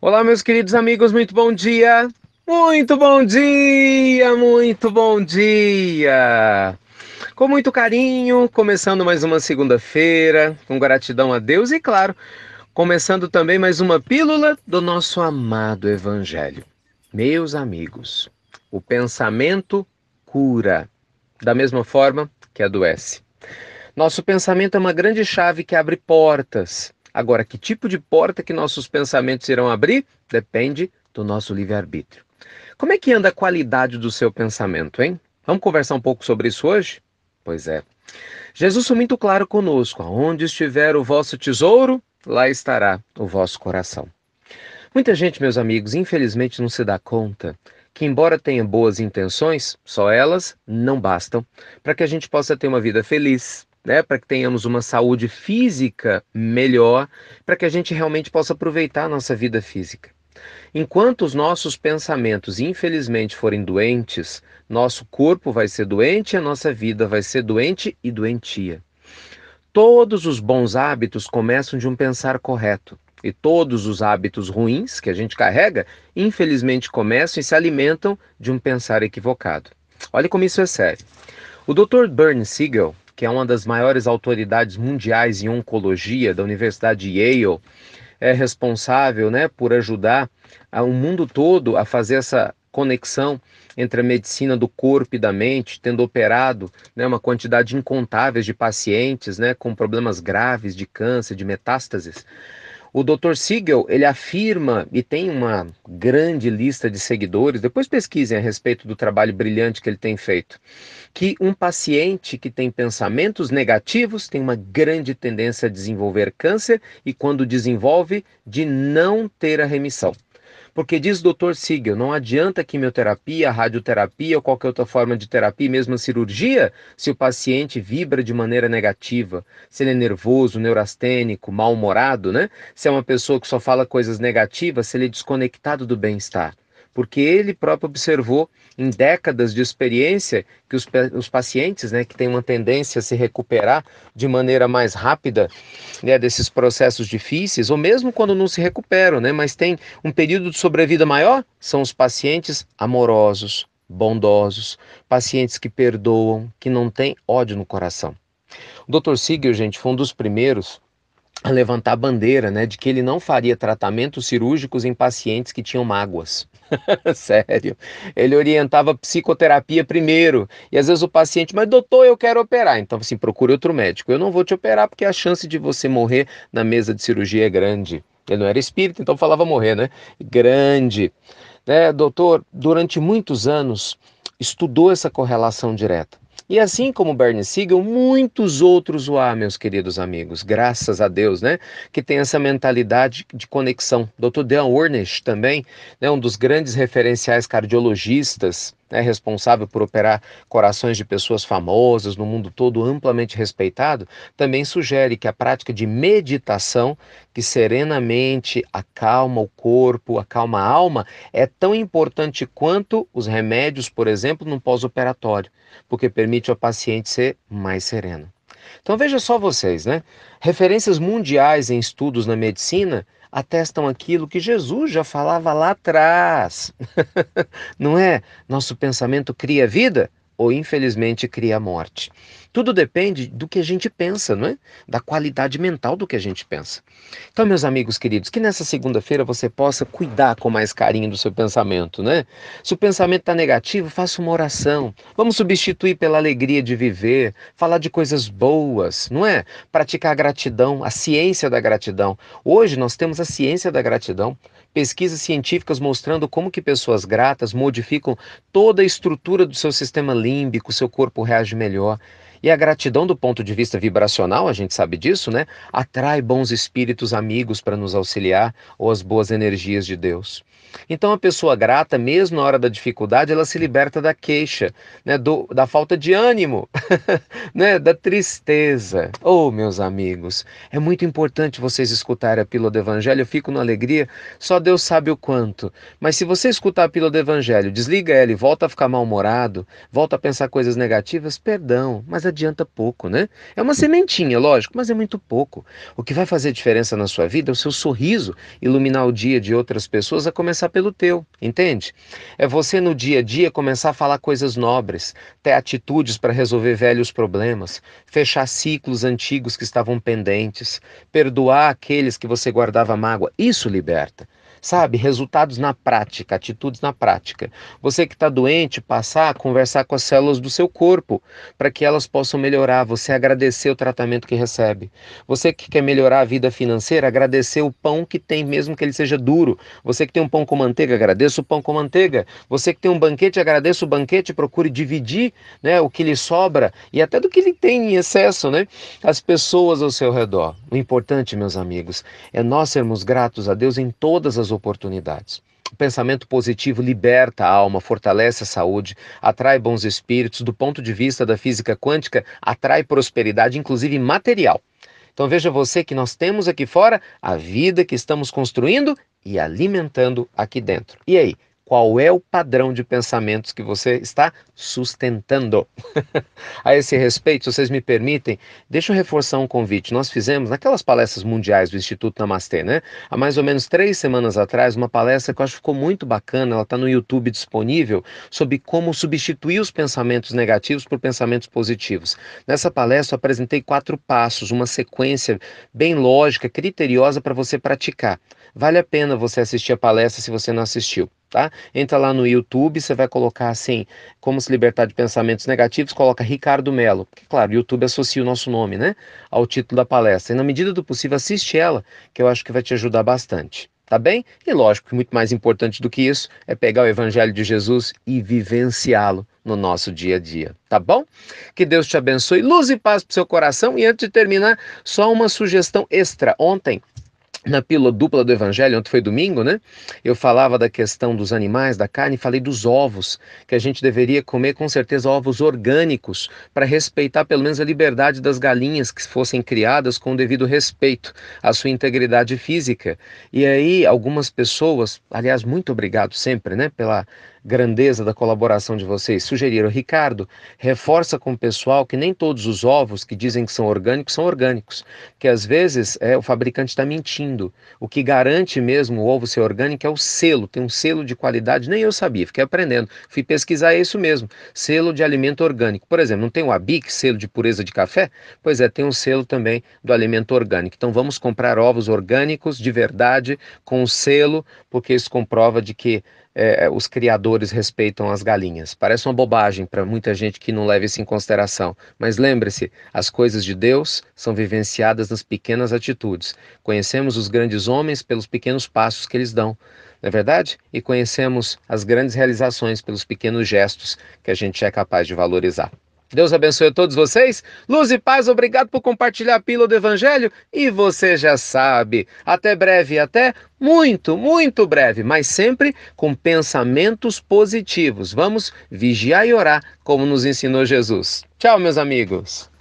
Olá, meus queridos amigos, muito bom dia! Muito bom dia! Muito bom dia! Com muito carinho, começando mais uma segunda-feira, com gratidão a Deus e, claro, começando também mais uma pílula do nosso amado Evangelho. Meus amigos, o pensamento cura, da mesma forma que adoece. Nosso pensamento é uma grande chave que abre portas. Agora, que tipo de porta que nossos pensamentos irão abrir? Depende do nosso livre-arbítrio. Como é que anda a qualidade do seu pensamento, hein? Vamos conversar um pouco sobre isso hoje? Pois é. Jesus foi muito claro conosco: aonde estiver o vosso tesouro, lá estará o vosso coração. Muita gente, meus amigos, infelizmente não se dá conta que, embora tenha boas intenções, só elas não bastam para que a gente possa ter uma vida feliz, né? Para que tenhamos uma saúde física melhor, para que a gente realmente possa aproveitar a nossa vida física. Enquanto os nossos pensamentos, infelizmente, forem doentes, nosso corpo vai ser doente e a nossa vida vai ser doente e doentia. Todos os bons hábitos começam de um pensar correto. E todos os hábitos ruins que a gente carrega, infelizmente, começam e se alimentam de um pensar equivocado. Olha como isso é sério. O Dr. Bernie Siegel, que é uma das maiores autoridades mundiais em oncologia da Universidade de Yale, é responsável, né, por ajudar o mundo todo a fazer essa conexão entre a medicina do corpo e da mente, tendo operado, né, uma quantidade incontável de pacientes, né, com problemas graves de câncer, de metástases. O Dr. Siegel, ele afirma e tem uma grande lista de seguidores, depois pesquisem a respeito do trabalho brilhante que ele tem feito, que um paciente que tem pensamentos negativos tem uma grande tendência a desenvolver câncer e, quando desenvolve, de não ter a remissão. Porque diz o Dr. Siegel, não adianta quimioterapia, radioterapia ou qualquer outra forma de terapia, mesmo a cirurgia, se o paciente vibra de maneira negativa, se ele é nervoso, neurastênico, mal-humorado, né? Se é uma pessoa que só fala coisas negativas, se ele é desconectado do bem-estar. Porque ele próprio observou em décadas de experiência que os pacientes, né, que têm uma tendência a se recuperar de maneira mais rápida, né, desses processos difíceis, ou mesmo quando não se recuperam, né, mas tem um período de sobrevida maior, são os pacientes amorosos, bondosos, pacientes que perdoam, que não têm ódio no coração. O Dr. Siegel, gente, foi um dos primeiros a levantar a bandeira, né, de que ele não faria tratamentos cirúrgicos em pacientes que tinham mágoas. Sério. Ele orientava psicoterapia primeiro. E às vezes o paciente, mas doutor, eu quero operar. Então, assim, procure outro médico. Eu não vou te operar porque a chance de você morrer na mesa de cirurgia é grande. Ele não era espírita, então falava morrer, né? Grande. Né, doutor, durante muitos anos, estudou essa correlação direta. E assim como Bernie Siegel, muitos outros o meus queridos amigos, graças a Deus, né? Que tem essa mentalidade de conexão. Dr. Dan Ornish também, né, um dos grandes referenciais cardiologistas, né, responsável por operar corações de pessoas famosas no mundo todo, amplamente respeitado, também sugere que a prática de meditação, que serenamente acalma o corpo, acalma a alma, é tão importante quanto os remédios, por exemplo, no pós-operatório, porque permite ao paciente ser mais sereno. Então veja só vocês, né? Referências mundiais em estudos na medicina atestam aquilo que Jesus já falava lá atrás. Não é? Nosso pensamento cria vida ou infelizmente cria morte. Tudo depende do que a gente pensa, não é? Da qualidade mental do que a gente pensa. Então, meus amigos queridos, que nessa segunda-feira você possa cuidar com mais carinho do seu pensamento, né? Se o pensamento está negativo, faça uma oração. Vamos substituir pela alegria de viver, falar de coisas boas, não é? Praticar a gratidão, a ciência da gratidão. Hoje nós temos a ciência da gratidão. Pesquisas científicas mostrando como que pessoas gratas modificam toda a estrutura do seu sistema límbico, seu corpo reage melhor. E a gratidão do ponto de vista vibracional, a gente sabe disso, né? Atrai bons espíritos amigos para nos auxiliar ou as boas energias de Deus. Então a pessoa grata, mesmo na hora da dificuldade, ela se liberta da queixa, né, da falta de ânimo, né, da tristeza. Oh, meus amigos, é muito importante vocês escutarem a pílula do Evangelho. Eu fico na alegria, só Deus sabe o quanto. Mas se você escutar a pílula do Evangelho, desliga ela e volta a ficar mal-humorado, volta a pensar coisas negativas, perdão, mas adianta pouco, né? É uma sementinha, lógico, mas é muito pouco. O que vai fazer diferença na sua vida é o seu sorriso, iluminar o dia de outras pessoas, a começar pelo teu, entende? É você no dia a dia começar a falar coisas nobres, ter atitudes para resolver velhos problemas, fechar ciclos antigos que estavam pendentes, perdoar aqueles que você guardava mágoa. Isso liberta. Sabe, resultados na prática, atitudes na prática. Você que está doente, passar a conversar com as células do seu corpo, para que elas possam melhorar, você agradecer o tratamento que recebe. Você que quer melhorar a vida financeira, agradecer o pão que tem, mesmo que ele seja duro. Você que tem um pão com manteiga, agradeça o pão com manteiga. Você que tem um banquete, agradeça o banquete, procure dividir, né, o que lhe sobra e até do que ele tem em excesso, né, as pessoas ao seu redor. O importante, meus amigos, é nós sermos gratos a Deus em todas as oportunidades. O pensamento positivo liberta a alma, fortalece a saúde, atrai bons espíritos. Do ponto de vista da física quântica, atrai prosperidade, inclusive material. Então veja você que nós temos aqui fora a vida que estamos construindo e alimentando aqui dentro. E aí, qual é o padrão de pensamentos que você está sustentando? A esse respeito, se vocês me permitem, deixa eu reforçar um convite. Nós fizemos, naquelas palestras mundiais do Instituto Namastê, né? Há mais ou menos 3 semanas atrás, uma palestra que eu acho que ficou muito bacana, ela está no YouTube disponível, sobre como substituir os pensamentos negativos por pensamentos positivos. Nessa palestra eu apresentei 4 passos, uma sequência bem lógica, criteriosa para você praticar. Vale a pena você assistir a palestra se você não assistiu. Tá? Entra lá no YouTube, você vai colocar assim, como se libertar de pensamentos negativos, coloca Ricardo Mello, porque claro, o YouTube associa o nosso nome, né, ao título da palestra, e na medida do possível assiste ela, que eu acho que vai te ajudar bastante, tá bem? E lógico que muito mais importante do que isso, é pegar o Evangelho de Jesus e vivenciá-lo no nosso dia a dia, tá bom? Que Deus te abençoe, luz e paz pro seu coração, e antes de terminar, só uma sugestão extra. Ontem, na pílula dupla do Evangelho, ontem foi domingo, né? Eu falava da questão dos animais, da carne, falei dos ovos, que a gente deveria comer com certeza ovos orgânicos, para respeitar pelo menos a liberdade das galinhas que fossem criadas com o devido respeito à sua integridade física. E aí, algumas pessoas, aliás, muito obrigado sempre, né, pela grandeza da colaboração de vocês, sugeriram: Ricardo, reforça com o pessoal que nem todos os ovos que dizem que são orgânicos, que às vezes o fabricante está mentindo. O que garante mesmo o ovo ser orgânico é o selo, tem um selo de qualidade, nem eu sabia, fiquei aprendendo, fui pesquisar, é isso mesmo, selo de alimento orgânico. Por exemplo, não tem o ABIC, selo de pureza de café? Pois é, tem um selo também do alimento orgânico. Então vamos comprar ovos orgânicos de verdade, com o selo, porque isso comprova de que os criadores respeitam as galinhas. Parece uma bobagem para muita gente que não leva isso em consideração, mas lembre-se, as coisas de Deus são vivenciadas nas pequenas atitudes. Conhecemos os grandes homens pelos pequenos passos que eles dão, não é verdade? E conhecemos as grandes realizações pelos pequenos gestos que a gente é capaz de valorizar. Deus abençoe a todos vocês. Luz e paz, obrigado por compartilhar a pílula do Evangelho. E você já sabe, até breve, até muito, muito breve, mas sempre com pensamentos positivos. Vamos vigiar e orar, como nos ensinou Jesus. Tchau, meus amigos.